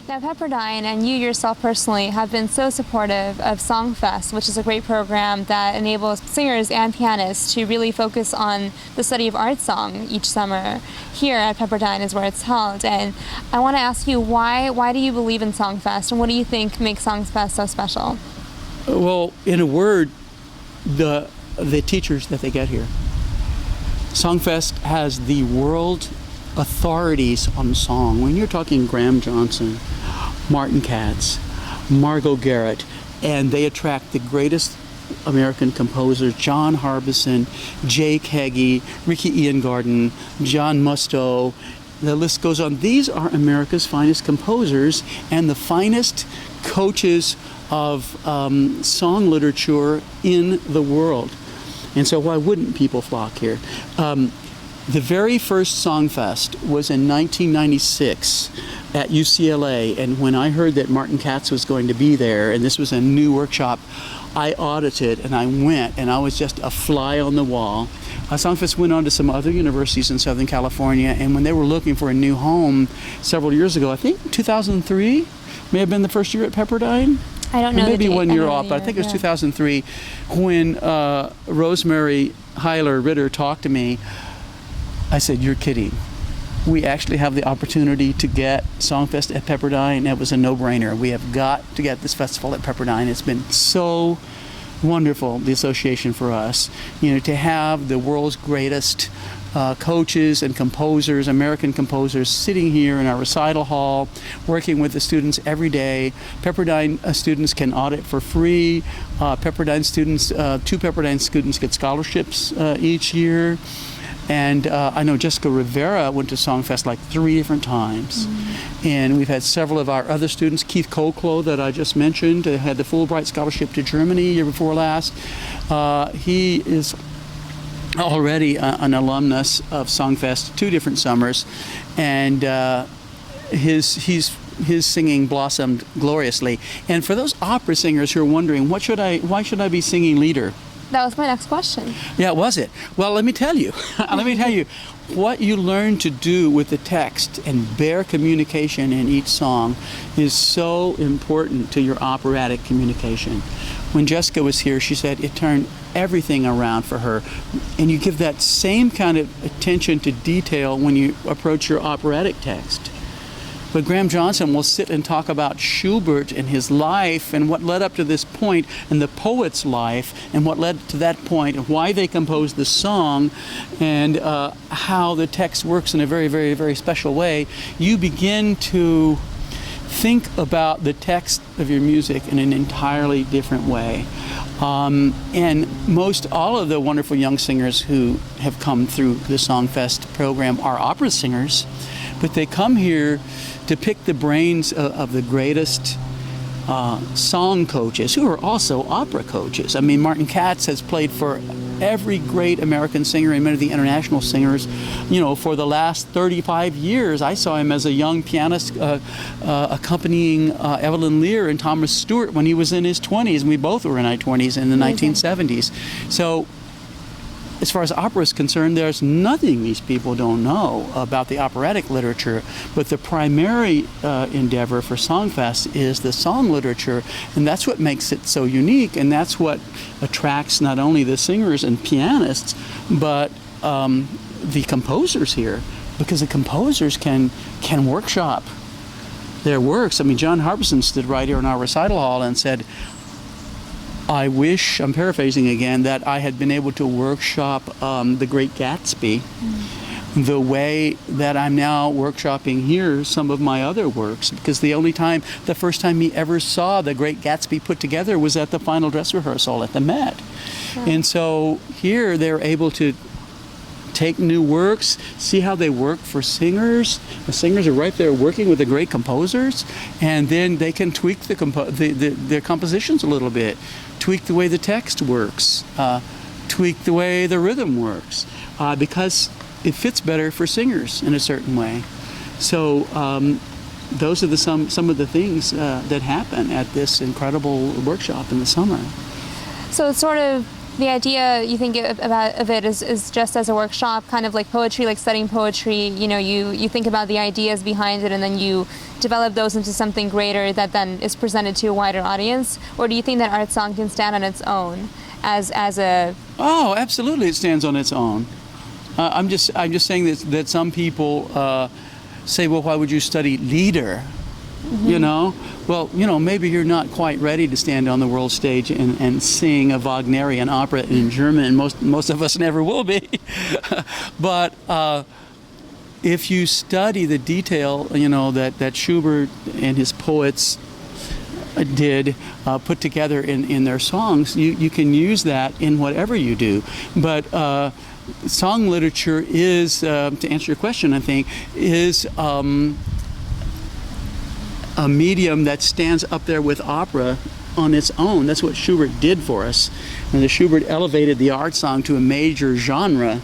Now, Pepperdine and you yourself personally have been so supportive of Songfest, which is a great program that enables singers and pianists to really focus on the study of art song each summer. Here at Pepperdine is where it's held. And I want to ask you, why do you believe in Songfest, and what do you think makes Songfest so special? Well, in a word, the teachers that they get here. Songfest has the world authorities on song. When you're talking Graham Johnson, Martin Katz, Margot Garrett, and they attract the greatest American composers, John Harbison, Jay Keggy, Ricky Ian-Garden, John Musto. The list goes on. These are America's finest composers and the finest coaches of song literature in the world. And so why wouldn't people flock here? The very first Songfest was in 1996 at UCLA, and when I heard that Martin Katz was going to be there, and this was a new workshop, I audited and I went, and I was just a fly on the wall. Songfest went on to some other universities in Southern California, and when they were looking for a new home several years ago, I think 2003 may have been the first year at Pepperdine. I don't know. Maybe 1 year off, but I think it was 2003 when Rosemary Heiler Ritter talked to me. I said, "You're kidding. We actually have the opportunity to get Songfest at Pepperdine." It was a no-brainer. We have got to get this festival at Pepperdine. It's been so wonderful, the association for us, to have the world's greatest coaches and composers, American composers, sitting here in our recital hall, working with the students every day. Pepperdine students can audit for free. Pepperdine students, 2 Pepperdine students get scholarships each year. And I know Jessica Rivera went to Songfest like 3 different times. And we've had several of our other students. Keith Kolklo, that I just mentioned, had the Fulbright scholarship to Germany year before last. He is already an alumnus of Songfest 2 different summers. And his singing blossomed gloriously. And for those opera singers who are wondering, why should I be singing leader? That was my next question. Yeah, was it? Well, let me tell you. What you learn to do with the text and bear communication in each song is so important to your operatic communication. When Jessica was here, she said it turned everything around for her. And you give that same kind of attention to detail when you approach your operatic text. But Graham Johnson will sit and talk about Schubert and his life and what led up to this point, and the poet's life and what led to that point, and why they composed the song, and how the text works in a very, very, very special way. You begin to think about the text of your music in an entirely different way. And most all of the wonderful young singers who have come through the Songfest program are opera singers, but they come here to pick the brains of the greatest song coaches, who are also opera coaches. I mean, Martin Katz has played for every great American singer and many of the international singers, for the last 35 years. I saw him as a young pianist accompanying Evelyn Lear and Thomas Stewart when he was in his 20s, and we both were in our 20s in the 1970s. So as far as opera is concerned, there's nothing these people don't know about the operatic literature, but the primary endeavor for Songfest is the song literature, and that's what makes it so unique, and that's what attracts not only the singers and pianists, but the composers here, because the composers can workshop their works. I mean, John Harbison stood right here in our recital hall and said, "I wish," I'm paraphrasing again, "that I had been able to workshop The Great Gatsby the way that I'm now workshopping here some of my other works, because the first time he ever saw The Great Gatsby put together was at the final dress rehearsal at the Met." And so here they're able to take new works, see how they work for singers. The singers are right there working with the great composers, and then they can tweak their compositions a little bit, tweak the way the text works, tweak the way the rhythm works, because it fits better for singers in a certain way. So those are some of the things that happen at this incredible workshop in the summer. So it's sort of the idea you think of it is just as a workshop, kind of like poetry, like studying poetry. You know, you think about the ideas behind it, and then you develop those into something greater that then is presented to a wider audience? Or do you think that art song can stand on its own as a... Oh, absolutely, it stands on its own. I'm just saying that some people say, well, why would you study Lieder? Mm-hmm. You know, well, you know, maybe you're not quite ready to stand on the world stage and sing a Wagnerian opera in German, and most of us never will be. But if you study the detail, you know, that Schubert and his poets did put together in their songs, you can use that in whatever you do. But song literature is, to answer your question, I think, is a medium that stands up there with opera on its own. That's what Schubert did for us. And the Schubert elevated the art song to a major genre.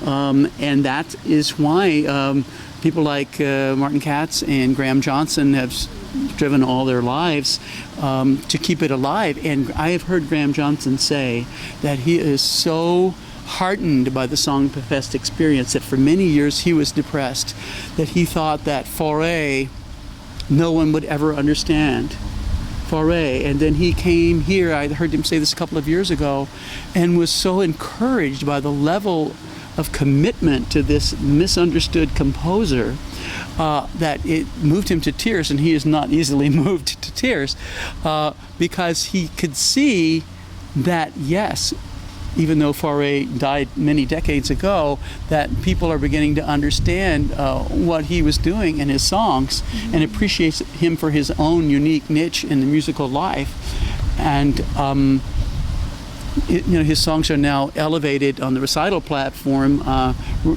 And that is why people like Martin Katz and Graham Johnson have striven all their lives to keep it alive. And I have heard Graham Johnson say that he is so heartened by the Songfest experience that for many years he was depressed, that he thought that Fauré no one would ever understand. Fauré. And then he came here, I heard him say this a couple of years ago, and was so encouraged by the level of commitment to this misunderstood composer that it moved him to tears, and he is not easily moved to tears because he could see that, yes, even though Fauré died many decades ago, that people are beginning to understand what he was doing in his songs, mm-hmm. and appreciates him for his own unique niche in the musical life. And you know, his songs are now elevated on the recital platform,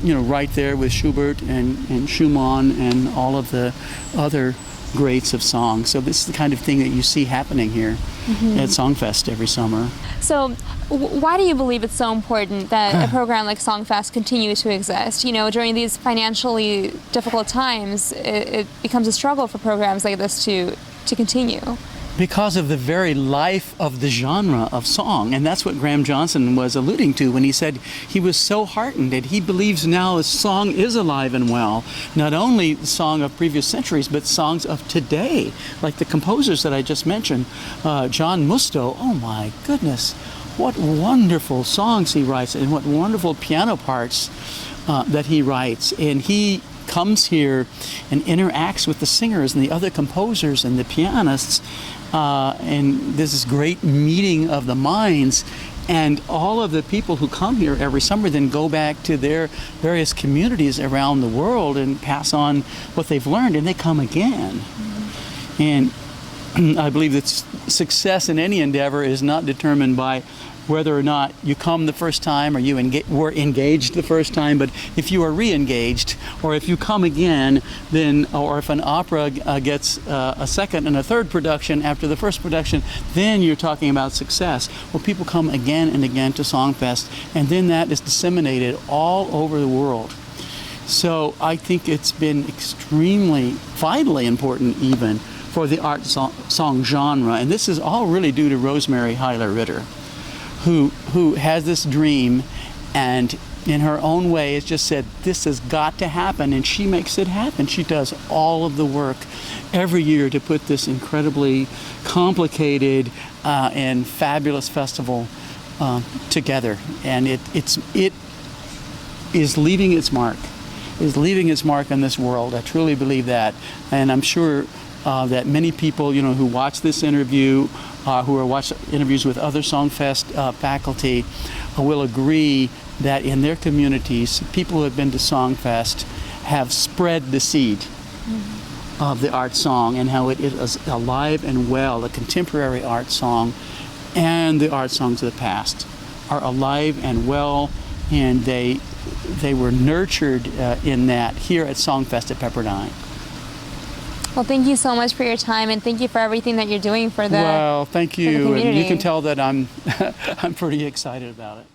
you know, right there with Schubert and Schumann and all of the other greats of song. So this is the kind of thing that you see happening here, mm-hmm. at Songfest every summer. So why do you believe it's so important that a program like Songfest continue to exist? You know, during these financially difficult times, it becomes a struggle for programs like this to continue. Because of the very life of the genre of song. And that's what Graham Johnson was alluding to when he said he was so heartened that he believes now a song is alive and well. Not only the song of previous centuries, but songs of today, like the composers that I just mentioned. John Musto, oh my goodness, what wonderful songs he writes, and what wonderful piano parts that he writes. And he comes here and interacts with the singers and the other composers and the pianists, and there's this great meeting of the minds, and all of the people who come here every summer then go back to their various communities around the world and pass on what they've learned, and they come again. Mm-hmm. And I believe that success in any endeavor is not determined by whether or not you come the first time or you were engaged the first time, but if you are re-engaged, or if you come again, then, or if an opera gets a second and a third production after the first production, then you're talking about success. Well, people come again and again to Songfest, and then that is disseminated all over the world. So I think it's been extremely, vitally important even for the art song genre, and this is all really due to Rosemary Hyler Ritter, who has this dream, and in her own way has just said, this has got to happen, and she makes it happen. She does all of the work every year to put this incredibly complicated and fabulous festival together, and it is leaving its mark. Is leaving its mark on this world. I truly believe that, and I'm sure that many people, you know, who watch this interview, who are watching interviews with other Songfest faculty, will agree that in their communities, people who have been to Songfest have spread the seed, mm-hmm. of the art song, and how it is alive and well. The contemporary art song and the art songs of the past are alive and well, and they were nurtured in that here at Songfest at Pepperdine. Well, thank you so much for your time, and thank you for everything that you're doing for the Well, thank you, and you can tell that I'm I'm pretty excited about it.